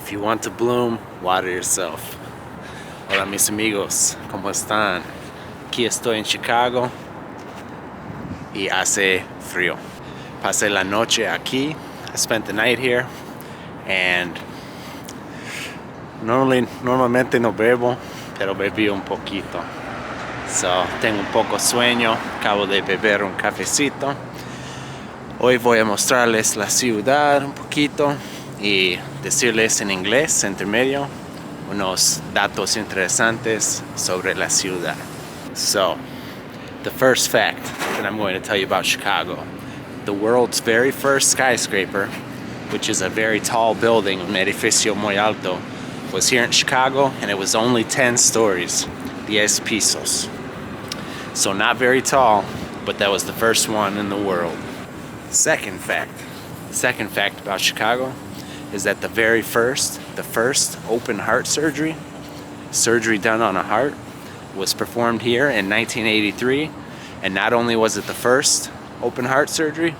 If you want to bloom, water yourself. Hola mis amigos, ¿cómo están? Aquí estoy en Chicago y hace frío. Pasé la noche aquí. I spent the night here, and normalmente no bebo, pero bebí un poquito. So, tengo un poco sueño, acabo de beber un cafecito. Hoy voy a mostrarles la ciudad un poquito y decirles en inglés intermedio unos datos interesantes sobre la ciudad. So, the first fact that I'm going to tell you about Chicago: the world's very first skyscraper, which is a very tall building, un edificio muy alto, was here in Chicago, and it was only 10 stories, 10 pisos. So not very tall, but that was the first one in the world. Second fact about Chicago is that the first open heart surgery done on a heart, was performed here in 1983. And not only was it the first open heart surgery,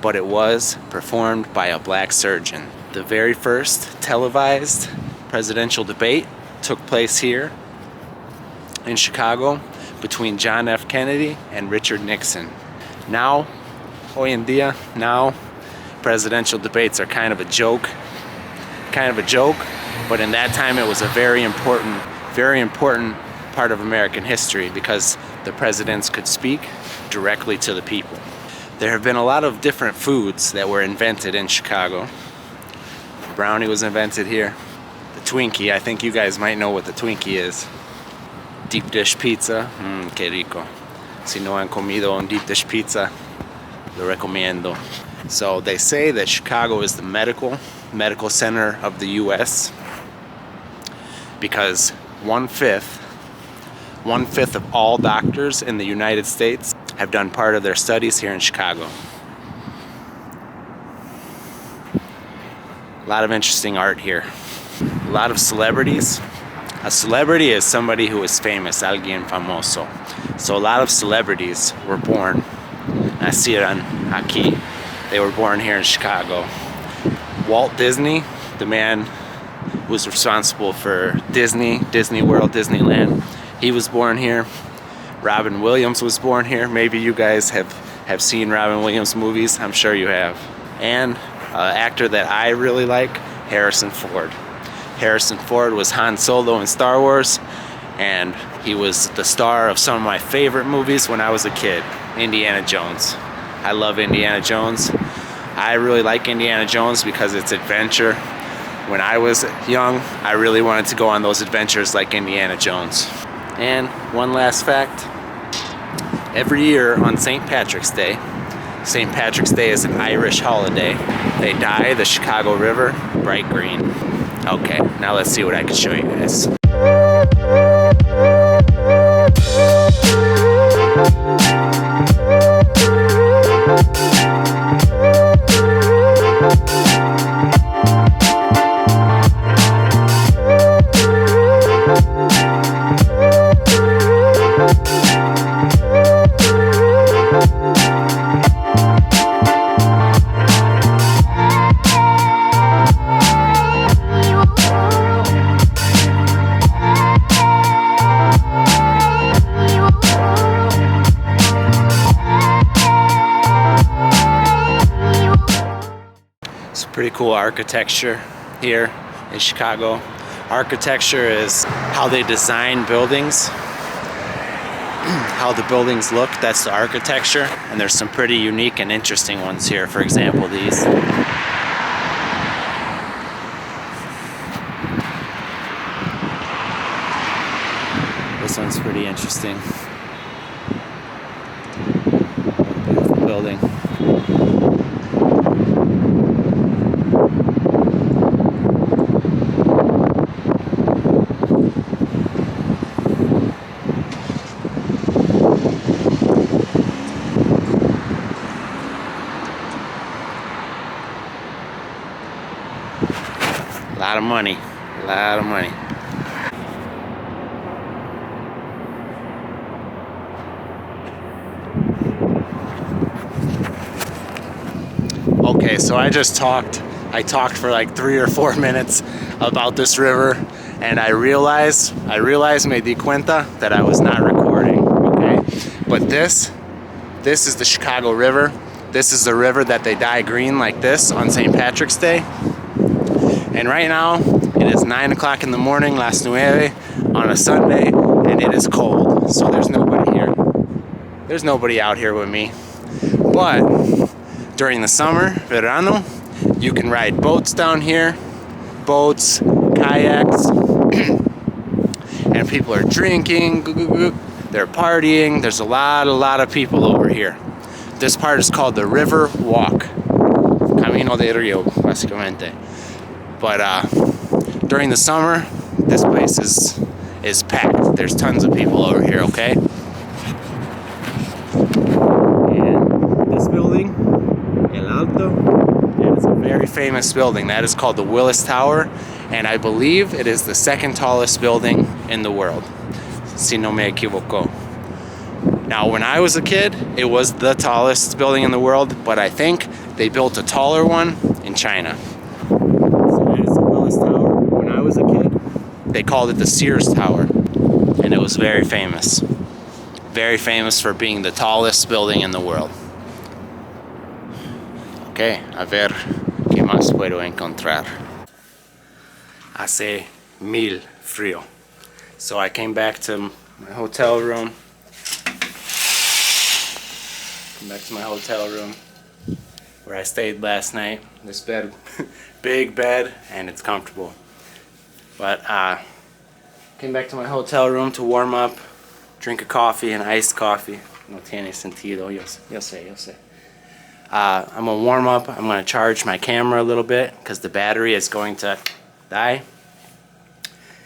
but it was performed by a black surgeon. The very first televised presidential debate took place here in Chicago between John F. Kennedy and Richard Nixon. Hoy en día, presidential debates are kind of a joke, but in that time it was a very important part of American history because the presidents could speak directly to the people. There have been a lot of different foods that were invented in Chicago. The brownie was invented here. The Twinkie, I think you guys might know what the Twinkie is. Deep dish pizza, qué rico. Si no han comido un deep dish pizza, lo recomiendo. So they say that Chicago is the medical center of the U.S. because one fifth of all doctors in the United States have done part of their studies here in Chicago. A lot of interesting art here. A lot of celebrities. A celebrity is somebody who is famous, alguien famoso. So a lot of celebrities were born, nacieron aquí. They were born here in Chicago. Walt Disney, the man who was responsible for Disney World, Disneyland, he was born here. Robin Williams was born here. Maybe you guys have seen Robin Williams movies. I'm sure you have. And an actor that I really like, Harrison Ford. Harrison Ford was Han Solo in Star Wars, and he was the star of some of my favorite movies when I was a kid, Indiana Jones. I love Indiana Jones. I really like Indiana Jones because it's adventure. When I was young, I really wanted to go on those adventures like Indiana Jones. And one last fact, every year on St. Patrick's Day is an Irish holiday, they dye the Chicago River bright green. Okay, now let's see what I can show you guys. Pretty cool architecture here in Chicago. Architecture is how they design buildings, how the buildings look. That's the architecture, and there's some pretty unique and interesting ones here. For example, these. This one's pretty interesting. Beautiful building. A lot of money. Okay, so I just talked I talked for like 3 or 4 minutes about this river, and I realized me di cuenta that I was not recording, okay? But this is the Chicago River. This is the river that they dye green like this on St. Patrick's Day. And right now, it is 9 o'clock in the morning, las 9, on a Sunday, and it is cold. So there's nobody here. There's nobody out here with me. But during the summer, verano, you can ride boats down here, boats, kayaks, and people are drinking, they're partying. There's a lot of people over here. This part is called the River Walk, Camino de Rio, básicamente. But during the summer, this place is packed. There's tons of people over here, okay? And this building, El Alto, it is a very famous building. That is called the Willis Tower, and I believe it is the second tallest building in the world, si no me equivoco. Now, when I was a kid, it was the tallest building in the world, but I think they built a taller one in China. Tower. When I was a kid, they called it the Sears Tower, and it was very famous for being the tallest building in the world. Okay, a ver qué más puedo encontrar. Hace mil frío, so I came back to my hotel room. Where I stayed last night. This bed, big bed, and it's comfortable. But came back to my hotel room to warm up, drink a coffee, an iced coffee. No tiene sentido, yo sé. I'm gonna warm up. I'm gonna charge my camera a little bit because the battery is going to die.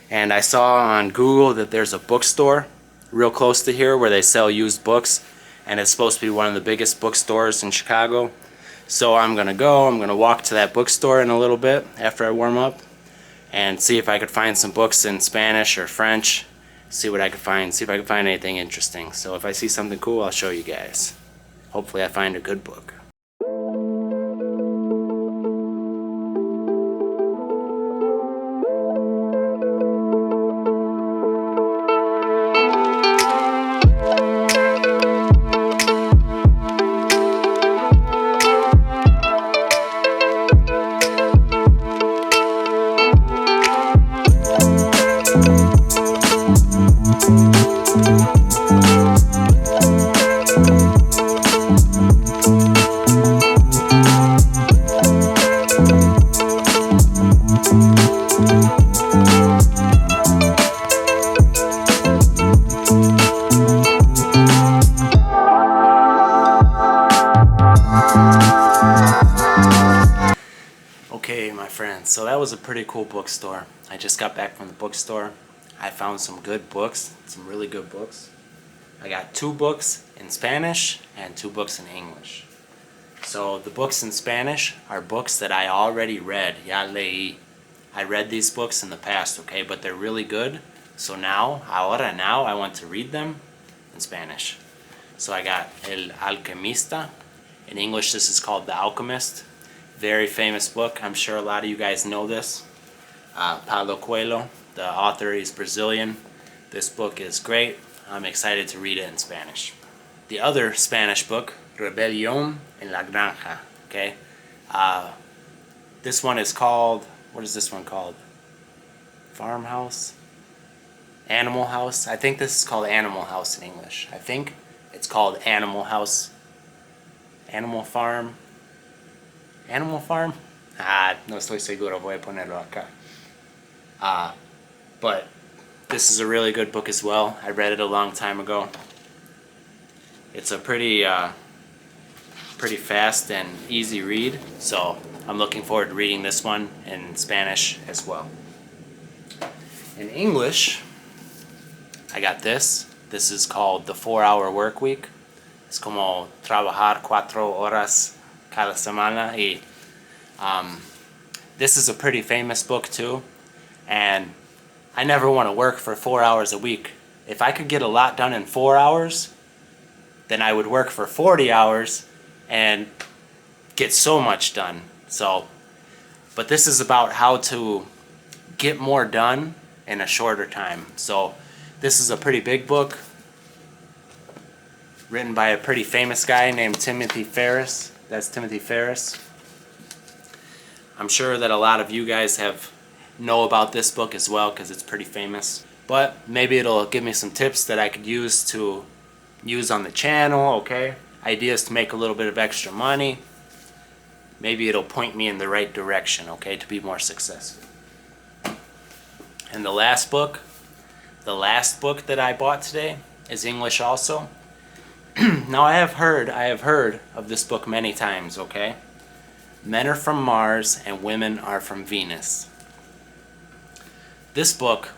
And I saw on Google that there's a bookstore real close to here where they sell used books, and it's supposed to be one of the biggest bookstores in Chicago. So I'm gonna walk to that bookstore in a little bit after I warm up and see if I could find some books in Spanish or French, see if I could find anything interesting. So if I see something cool, I'll show you guys. Hopefully I find a good book. Okay, my friends, so that was a pretty cool bookstore. I just got back from the bookstore. I found some good books, some really good books. I got 2 books in Spanish and 2 books in English. So the books in Spanish are books that I already read, ya leí. I read these books in the past, okay, but they're really good. So now I want to read them in Spanish. So I got El Alquimista. In English, this is called The Alchemist. Very famous book. I'm sure a lot of you guys know this. Paulo Coelho, the author, is Brazilian. This book is great. I'm excited to read it in Spanish. The other Spanish book, Rebelión en la Granja. Okay, this one is called. What is this one called? Farmhouse? Animal House? I think this is called Animal House in English. I think it's called Animal House. Animal Farm. Animal Farm? No estoy seguro. Voy a ponerlo acá. But this is a really good book as well. I read it a long time ago. It's a pretty fast and easy read, so I'm looking forward to reading this one in Spanish as well. In English, I got this. This is called The 4-Hour Work Week. Es como trabajar 4 horas cada semana. Y this is a pretty famous book too. And I never want to work for 4 hours a week. If I could get a lot done in 4 hours, then I would work for 40 hours and get so much done. So But this is about how to get more done in a shorter time. So this is a pretty big book, written by a pretty famous guy named Timothy Ferriss. That's Timothy Ferriss. I'm sure that a lot of you guys know about this book as well because it's pretty famous. But maybe it'll give me some tips that I could use on the channel, okay? Ideas to make a little bit of extra money. Maybe it'll point me in the right direction, okay, to be more successful. And the last book that I bought today is English also. Now I have heard of this book many times, okay? Men are from Mars and women are from Venus. This book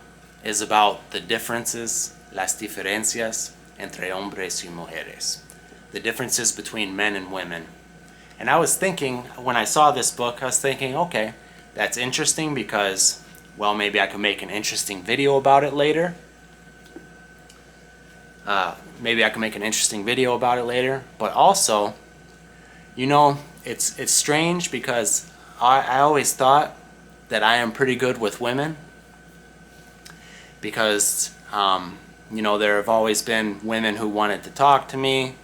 is about the differences, las diferencias entre hombres y mujeres. The differences between men and women. And I was thinking, when I saw this book, I was thinking, okay, that's interesting because, well, maybe I could make an interesting video about it later. But also, you know, it's strange because I always thought that I am pretty good with women. Because, you know, there have always been women who wanted to talk to me.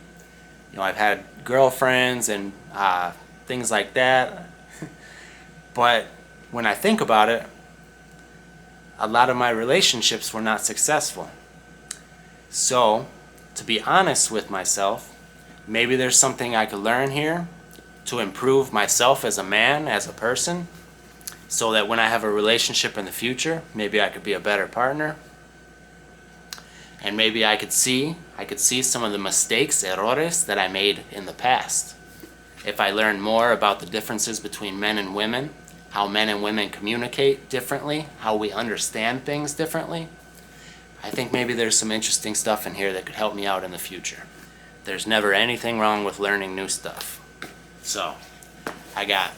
You know, I've had girlfriends and things like that. But when I think about it, a lot of my relationships were not successful. So, to be honest with myself, maybe there's something I could learn here to improve myself as a man, as a person, so that when I have a relationship in the future, maybe I could be a better partner. And maybe I could see some of the mistakes, errores, that I made in the past. If I learn more about the differences between men and women, how men and women communicate differently, how we understand things differently, I think maybe there's some interesting stuff in here that could help me out in the future. There's never anything wrong with learning new stuff. So, I got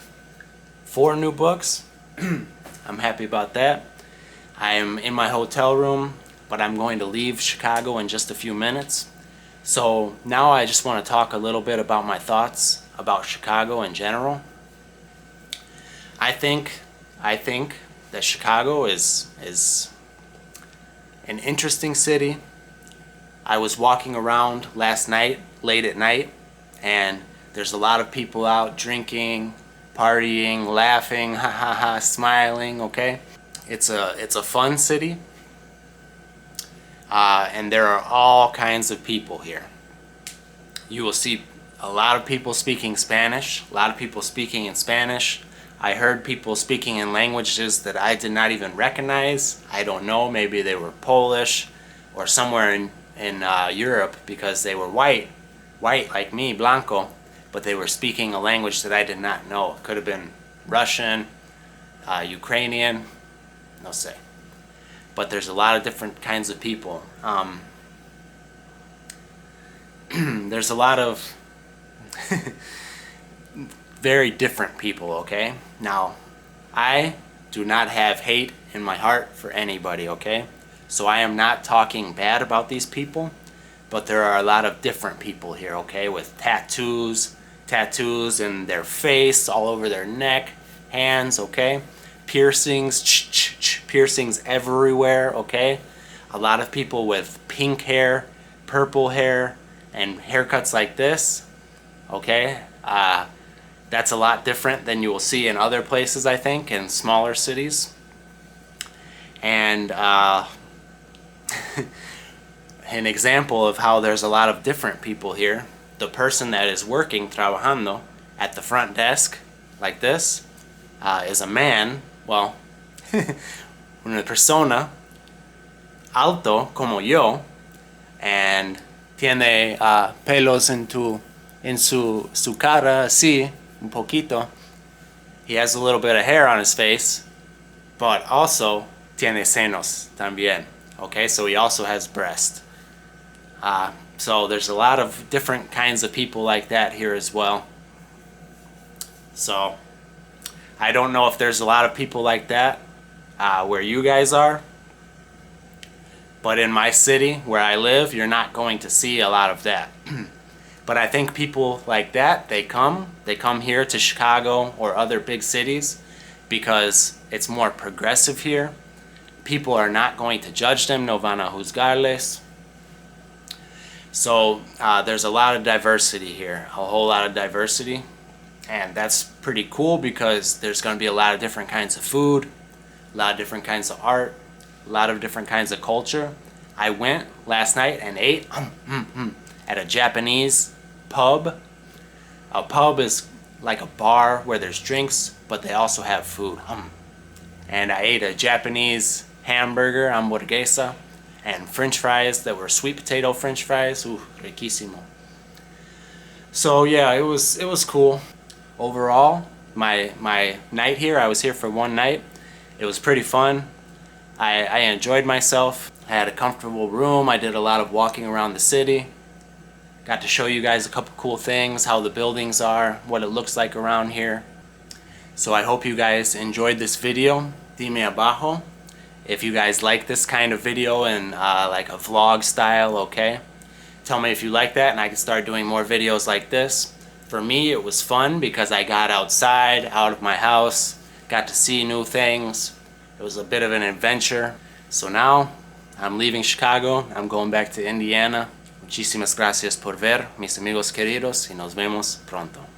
4 new books. I'm happy about that. I am in my hotel room, but I'm going to leave Chicago in just a few minutes. So now I just want to talk a little bit about my thoughts about Chicago in general. I think that Chicago is an interesting city. I was walking around last night, late at night, and there's a lot of people out drinking, partying, laughing, ha ha ha, smiling, okay? It's a fun city. And there are all kinds of people here. You will see a lot of people speaking Spanish, a lot of people speaking in Spanish. I heard people speaking in languages that I did not even recognize. I don't know, maybe they were Polish or somewhere in Europe because they were white like me, blanco, but they were speaking a language that I did not know. It could have been Russian, Ukrainian, no sé. But there's a lot of different kinds of people. There's a lot of very different people, okay? Now, I do not have hate in my heart for anybody, okay? So I am not talking bad about these people, but there are a lot of different people here, okay? With tattoos in their face, all over their neck, hands, okay? Piercings everywhere, okay? A lot of people with pink hair, purple hair, and haircuts like this, okay? That's a lot different than you will see in other places, I think, in smaller cities. And an example of how there's a lot of different people here, the person that is working, trabajando, at the front desk, like this, is a man, well, una persona alto como yo, and tiene pelos en su cara, así, un poquito. He has a little bit of hair on his face, but also tiene senos también. Okay, so he also has breast. So there's a lot of different kinds of people like that here as well. So I don't know if there's a lot of people like that where you guys are, but in my city where I live, you're not going to see a lot of that. But I think people like that, they come here to Chicago or other big cities, because it's more progressive here. People are not going to judge them, no van a juzgarles. So there's a lot of diversity here, a whole lot of diversity. And that's pretty cool because there's going to be a lot of different kinds of food, a lot of different kinds of art, a lot of different kinds of culture. I went last night and ate at a Japanese pub. A pub is like a bar where there's drinks, but they also have food. And I ate a Japanese hamburger, hamburguesa, and french fries that were sweet potato french fries. Ooh, riquísimo. So yeah, it was cool. Overall, my night here, I was here for one night. It was pretty fun. I enjoyed myself. I had a comfortable room. I did a lot of walking around the city. Got to show you guys a couple cool things, how the buildings are, what it looks like around here. So I hope you guys enjoyed this video. Dime abajo if you guys like this kind of video and like a vlog style, okay? Tell me if you like that and I can start doing more videos like this. For me, it was fun because I got outside, out of my house, got to see new things. It was a bit of an adventure. So now, I'm leaving Chicago. I'm going back to Indiana. Muchísimas gracias por ver, mis amigos queridos, y nos vemos pronto.